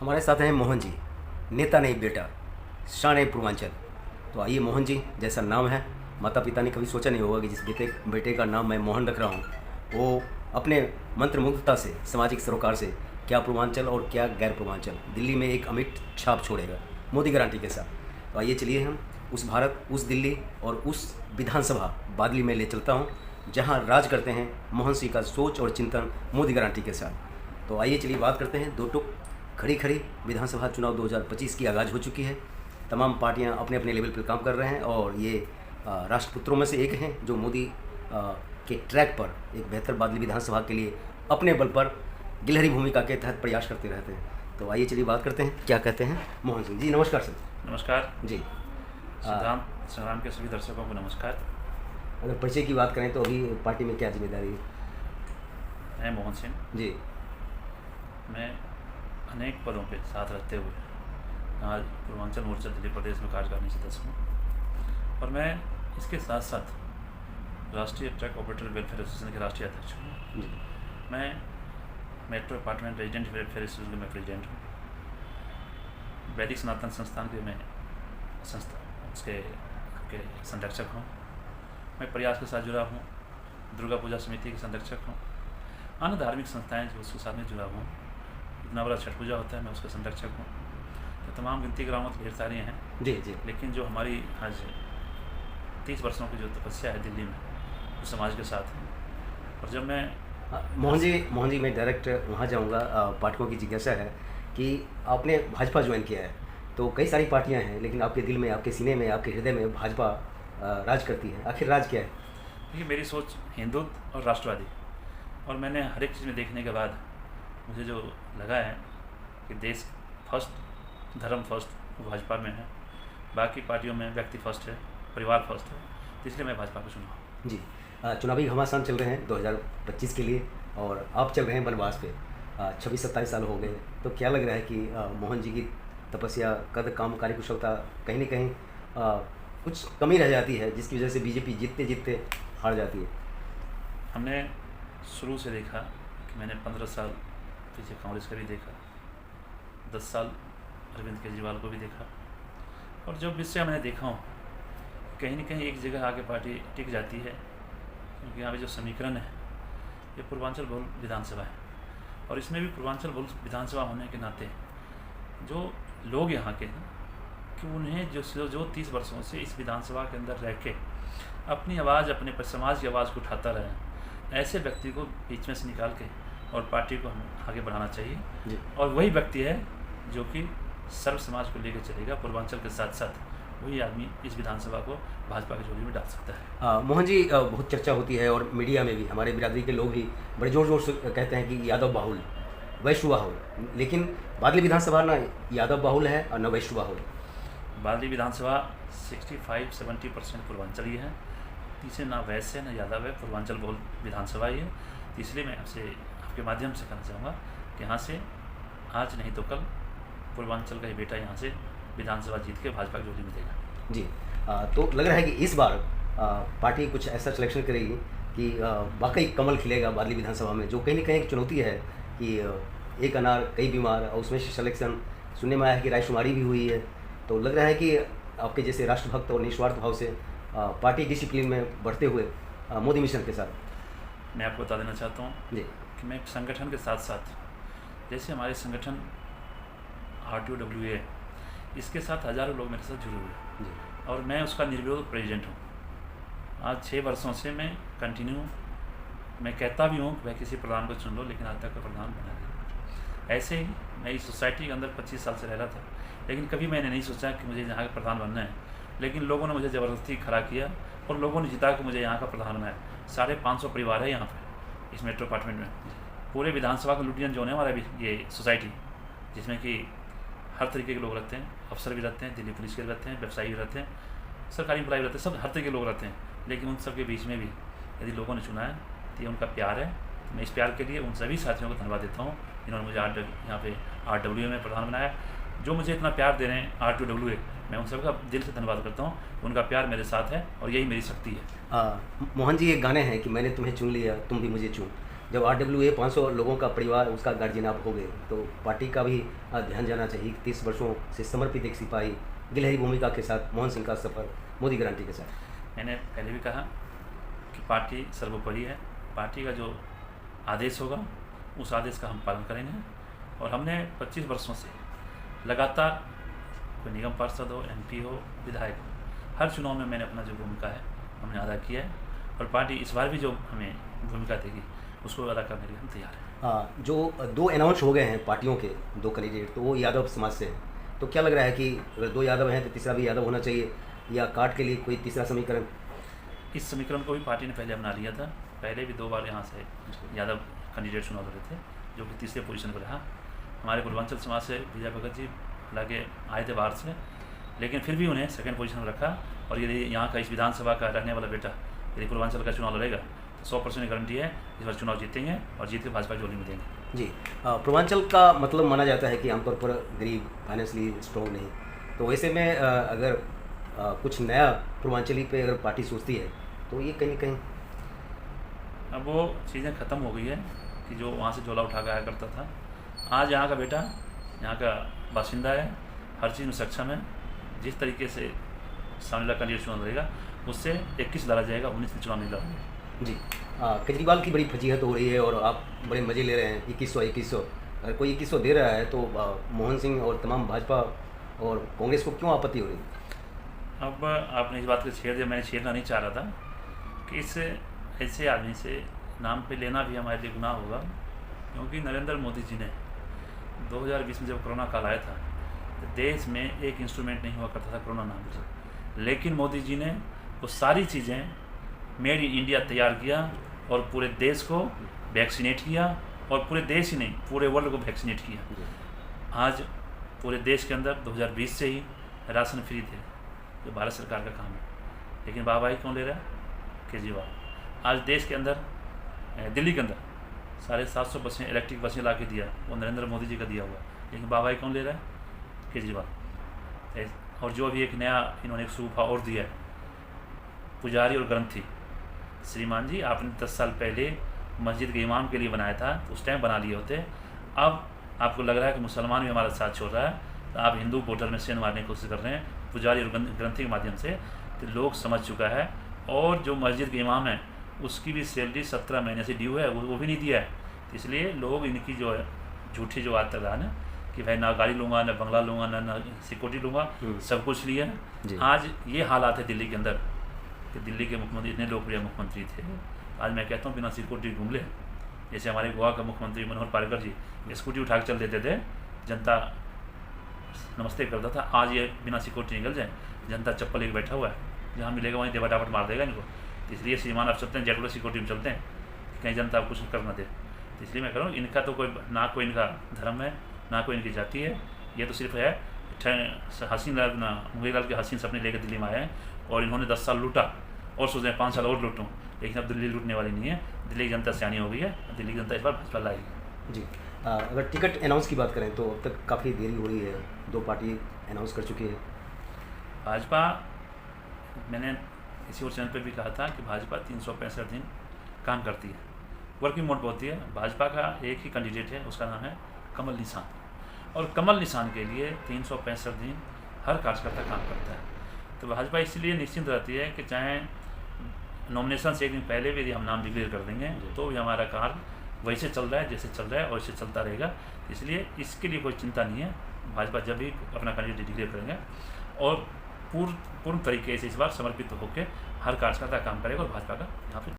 हमारे साथ हैं मोहन जी, नेता नहीं बेटा, शान ए पूर्वांचल। तो आइए मोहन जी, जैसा नाम है, माता पिता ने कभी सोचा नहीं होगा कि जिस बेटे का नाम मैं मोहन रख रहा हूँ, वो अपने मंत्रमुग्धता से, सामाजिक सरोकार से क्या पूर्वांचल और क्या गैर पूर्वांचल दिल्ली में एक अमिट छाप छोड़ेगा मोदी गारंटी के साथ। तो आइए चलिए हम उस भारत, उस दिल्ली और उस विधानसभा बादली में ले चलता हूँ जहाँ राज करते हैं मोहन सिंह का सोच और चिंतन मोदी गारंटी के साथ। तो आइए चलिए बात करते हैं दो टुक। खड़ी खड़ी विधानसभा चुनाव 2025 की आगाज़ हो चुकी है। तमाम पार्टियां अपने अपने लेवल पर काम कर रहे हैं और ये राष्ट्रपुत्रों में से एक हैं जो मोदी के ट्रैक पर एक बेहतर बादली विधानसभा के लिए अपने बल पर गिलहरी भूमिका के तहत प्रयास करते रहते हैं। तो आइए चलिए बात करते हैं, क्या कहते हैं मोहन सिंह जी। नमस्कार सर। नमस्कार जी। संग्राम के सभी दर्शकों को नमस्कार। अगर परिचय की बात करें तो अभी पार्टी में क्या जिम्मेदारी है? मैं मोहन सिंह जी। मैं अनेक पदों पे साथ रहते हुए आज पूर्वांचल मोर्चा दिल्ली प्रदेश में कार्यकारिणी सदस्य हूँ और मैं इसके साथ साथ राष्ट्रीय ट्रक ऑपरेटर वेलफेयर एसोसिएशन के राष्ट्रीय अध्यक्ष हूँ। जी। मैं metro apartment resident welfare association के मैं प्रेजिडेंट हूँ। वैदिक सनातन संस्थान के मैं उसके संरक्षक हूँ। मैं प्रयास के साथ जुड़ा हूँ। दुर्गा पूजा समिति के संरक्षक हूँ। अन्य धार्मिक संस्थाएं जो उसके साथ में जुड़ा हूँ। इतना बड़ा छठ पूजा होता है, मैं उसका संरक्षक हूँ। तो तमाम गिनती करामत ढेर सारी हैं। जी जी। लेकिन जो हमारी आज 30 वर्षों की जो तपस्या है दिल्ली में, वो समाज के साथ है। और जब मैं मोहन जी मैं डायरेक्ट वहाँ जाऊँगा। पाठकों की जिज्ञासा है कि आपने भाजपा ज्वाइन किया है, तो कई सारी पार्टियां हैं, लेकिन आपके दिल में, आपके सीने में, आपके हृदय में भाजपा राज करती है। आखिर राज क्या है? देखिए, मेरी सोच हिंदुत्व और राष्ट्रवादी, और मैंने हर एक चीज़ में देखने के बाद मुझे जो लगा है कि देश फर्स्ट, धर्म फर्स्ट, वो भाजपा में है। बाकी पार्टियों में व्यक्ति फर्स्ट है, परिवार फर्स्ट है, इसलिए मैं भाजपा को चुना। जी। चुनावी घमासान चल रहे हैं 2025 के लिए और आप चल रहे हैं वनवास पे। 26-27 साल हो गए, तो क्या लग रहा है कि मोहन जी की तपस्या, कद, काम, कार्यकुशलता कहीं न कहीं कुछ कमी रह जाती है, जिसकी वजह से बीजेपी जीतते जीतते हार जाती है? हमने शुरू से देखा कि मैंने 15 साल पीछे कांग्रेस का भी देखा, 10 साल अरविंद केजरीवाल को भी देखा, और जब इससे मैंने देखा हूँ कहीं न कहीं एक जगह आके पार्टी टिक जाती है, क्योंकि यहाँ पे जो समीकरण है ये पूर्वांचल बहुल विधानसभा है, और इसमें भी पूर्वांचल बहुल विधानसभा होने के नाते जो लोग यहाँ के हैं कि उन्हें जो 30 वर्षों से इस विधानसभा के अंदर रह के अपनी आवाज़, अपने समाज की आवाज़ को उठाता रहे, ऐसे व्यक्ति को बीच में से निकाल के और पार्टी को हम आगे बढ़ाना चाहिए। और वही व्यक्ति है जो कि सर्व समाज को लेकर चलेगा पूर्वांचल के साथ साथ। वही आदमी इस विधानसभा को भाजपा की झोली में डाल सकता है। मोहन जी, बहुत चर्चा होती है और मीडिया में भी हमारे बिरादरी के लोग भी बड़े ज़ोर ज़ोर से कहते हैं कि यादव बाहुल, वैश्य बाहुल, लेकिन बादली विधानसभा ना यादव बाहुल है और न वैश्य बाहुल। बादली विधानसभा 65-70% पूर्वांचली है। तीसरे ना वैश्य है, न यादव है, पूर्वांचल बहुल विधानसभा ही है। इसलिए मैं आपके माध्यम से कहना चाहूँगा कि यहाँ से आज नहीं तो कल पूर्वांचल का ही बेटा यहाँ से विधानसभा जीत के भाजपा की झोली में देगा। जी। तो लग रहा है कि इस बार पार्टी कुछ ऐसा सिलेक्शन करेगी कि वाकई कमल खिलेगा बादली विधानसभा में, जो कहीं न कहीं एक चुनौती है कि एक अनार कई बीमार, और उसमें से सिलेक्शन सुनने में आया है कि रायशुमारी भी हुई है। तो लग रहा है कि आपके जैसे राष्ट्रभक्त और निस्वार्थ भाव से पार्टी डिसिप्लिन में बढ़ते हुए मोदी मिशन के साथ। मैं आपको बता देना चाहता हूँ जी कि मैं संगठन के साथ साथ, जैसे हमारे संगठन RTOWA, इसके साथ हज़ारों लोग मेरे साथ जुड़े हुए हैं और मैं उसका निर्विरोध प्रेसिडेंट हूँ। आज 6 वर्षों से मैं कंटिन्यू, मैं कहता भी हूँ वह किसी प्रधान को चुन लो, लेकिन आज तक का प्रधान बना नहीं। ऐसे ही मैं इस सोसाइटी के अंदर 25 साल से रह रहा था, लेकिन कभी मैंने नहीं सोचा कि मुझे यहाँ का प्रधान बनना है, लेकिन लोगों ने मुझे ज़बरदस्ती खड़ा किया और लोगों ने जिता के मुझे यहाँ का प्रधान बनाया। 550 परिवार है यहाँ पर इस मेट्रो अपार्टमेंट में। पूरे विधानसभा का लुटियन जोन है हमारा ये सोसाइटी, जिसमें कि हर तरीके के लोग रहते हैं। अफसर भी रहते हैं, दिल्ली पुलिस के रहते हैं, व्यवसायी भी रहते हैं, सरकारी एम्प्लॉय रहते हैं, सब हर तरीके के लोग रहते हैं। लेकिन उन सब के बीच में भी यदि लोगों ने चुना है तो ये उनका प्यार है। मैं इस प्यार के लिए उन सभी साथियों को धन्यवाद देता हूँ जिन्होंने मुझे यहाँ पे RWA में प्रधान बनाया। जो मुझे इतना प्यार दे रहे हैं RTOWA, मैं उन सबका दिल से धन्यवाद करता हूँ। उनका प्यार मेरे साथ है और यही मेरी शक्ति है। मोहन जी, एक गाने हैं कि मैंने तुम्हें चुन लिया, तुम भी मुझे चुन। जब RWA 500 लोगों का परिवार, उसका गार्जियन आप हो गए, तो पार्टी का भी ध्यान जाना चाहिए। 30 वर्षों से समर्पित एक सिपाही, गिलहरी भूमिका के साथ मोहन सिंह का सफ़र मोदी गारंटी के साथ। मैंने पहले भी कहा कि पार्टी सर्वोपरि है। पार्टी का जो आदेश होगा उस आदेश का हम पालन करेंगे। और हमने 25 वर्षों से लगातार, कोई निगम पार्षद हो, MP हो, विधायक हो, हर चुनाव में मैंने अपना जो भूमिका है हमने अदा किया है। और पार्टी इस बार भी जो हमें भूमिका देगी उसको अदा करने के लिए हम तैयार हैं। जो 2 अनाउंस हो गए हैं पार्टियों के 2 कैंडिडेट, तो वो यादव समाज से हैं। तो क्या लग रहा है कि अगर 2 यादव हैं तो तीसरा भी यादव होना चाहिए, या काट के लिए कोई तीसरा समीकरण? इस समीकरण को भी पार्टी ने पहले अपना लिया था। पहले भी 2 बार यहाँ से यादव कैंडिडेट चुनाव लड़े थे, जो कि तीसरे पोजीशन पर रहा। हमारे पूर्वांचल समाज से विजय भगत जी हालांकि आए थे बाहर से, लेकिन फिर भी उन्हें सेकंड पोजीशन में रखा। और यदि यहाँ का इस विधानसभा का रहने वाला बेटा यदि पूर्वांचल का चुनाव लड़ेगा तो 100% गारंटी है इस बार चुनाव जीतेंगे और जीत के भाजपा की झोली में देंगे। जी, पूर्वांचल का मतलब माना जाता है कि आमतौर पर गरीब, फाइनेंशियली स्ट्रॉन्ग नहीं। तो वैसे में अगर कुछ नया पूर्वांचली पे अगर पार्टी सोचती है तो ये कहीं कहीं अब वो चीज़ें ख़त्म हो गई है कि जो वहाँ से झोला उठा के आया करता था। आज यहाँ का बेटा, यहाँ का बासिंदा है, हर चीज़ में सक्षम है। जिस तरीके से सामने वाला कैंडिडेट चुनाव लड़ेगा उससे 21 लड़ा जाएगा, 19 में चुनाव नहीं लड़ेंगे। जी, केजरीवाल की बड़ी फजीहत हो रही है और आप बड़े मज़े ले रहे हैं। 2100 अगर कोई 2100 दे रहा है तो मोहन सिंह और तमाम भाजपा और कांग्रेस को क्यों आपत्ति हो रही है? अब आपने इस बात को छेड़ दिया, मैंने छेड़ना नहीं चाह रहा था कि इस ऐसे आदमी से नाम पे लेना भी हमारे लिए गुनाह होगा। क्योंकि नरेंद्र मोदी जी ने 2020 में जब कोरोना काल आया था तो देश में एक इंस्ट्रूमेंट नहीं हुआ करता था कोरोना नाम से, लेकिन मोदी जी ने वो सारी चीज़ें मेड इन इंडिया तैयार किया और पूरे देश को वैक्सीनेट किया। और पूरे देश ही नहीं, पूरे वर्ल्ड को वैक्सीनेट किया। आज पूरे देश के अंदर 2020 से ही राशन फ्री थे, जो भारत सरकार का काम है। लेकिन वाहवाही कौन ले रहा है? केजरीवाल। आज देश के अंदर, दिल्ली के अंदर 750 बसें, इलेक्ट्रिक बसें ला के दिया, वो नरेंद्र मोदी जी का दिया हुआ। लेकिन वाहवाही कौन ले रहा है? केजरीवाल। और जो अभी एक नया इन्होंने एक सूफा और दिया है, पुजारी और ग्रंथी। श्रीमान जी, आपने 10 साल पहले मस्जिद के इमाम के लिए बनाया था, तो उस टाइम बना लिए होते। अब आपको लग रहा है कि मुसलमान भी हमारा साथ छोड़ रहा है, तो आप हिंदू वोटर में सेंध मारने की कोशिश कर रहे हैं पुजारी और ग्रंथी के माध्यम से। तो लोग समझ चुका है। और जो मस्जिद के इमाम है उसकी भी सैलरी 17 महीने से ड्यू है, वो भी नहीं दिया है। इसलिए लोग इनकी जो है झूठी जो बात है ना कि भाई ना गाड़ी लूँगा, ना बंगला लूँगा, ना सिक्योरिटी लूँगा, सब कुछ लिया है। आज ये हालात है दिल्ली के अंदर कि दिल्ली के मुख्यमंत्री इतने लोकप्रिय मुख्यमंत्री थे, आज मैं कहता हूँ बिना सिक्योरिटी घूम ले। जैसे हमारे गोवा का मुख्यमंत्री मनोहर पार्रिकर जी स्कूटी उठा के चल देते थे, जनता नमस्ते करता था। आज ये बिना सिक्योरिटी निकल जाए, जनता चप्पल लेके बैठा हुआ है, जहाँ मिलेगा वहीं देवाटापट मार देगा इनको। इसलिए श्रीमान आप चलते हैं जेट वाले सिक्योरिटी में चलते हैं कि कहीं जनता कुछ कर ना दे। तो इसलिए मैं कह रहा हूँ इनका तो कोई ना कोई इनका धर्म है, ना कोई इनकी जाति है। ये तो सिर्फ है हसीन लाल ना मुंगेलाल के हसीन सपने लेकर दिल्ली में आए हैं और इन्होंने 10 साल लूटा और सोच रहे हैं 5 साल और लूटूँ। लेकिन अब दिल्ली लूटने वाली नहीं है, दिल्ली की जनता सियानी हो गई है। दिल्ली की जनता इस बार भाजपा लाएगी। जी, अगर टिकट अनाउंस की बात करें तो अब तक काफ़ी देरी हो रही है, 2 पार्टी अनाउंस कर चुकी है। भाजपा, मैंने किसी और चैनल पर भी कहा था कि भाजपा 365 दिन काम करती है, वर्किंग मोड पर होती है। भाजपा का एक ही कैंडिडेट है, उसका नाम है कमल निशान। और कमल निशान के लिए 365 दिन हर कार्यकर्ता काम करता है। तो भाजपा इसलिए निश्चिंत रहती है कि चाहे नॉमिनेशन से एक दिन पहले भी यदि हम नाम डिक्लेयर कर देंगे तो भी हमारा कार्य वैसे चल रहा है जैसे चल रहा है और इसे चलता रहेगा। इसलिए इसके लिए कोई चिंता नहीं है। भाजपा जब भी अपना कैंडिडेट डिक्लेयर करेंगे और पूर्ण तरीके से इस बार समर्पित होकर हर कार्यकर्ता काम करेगा और भाजपा का यहाँ पे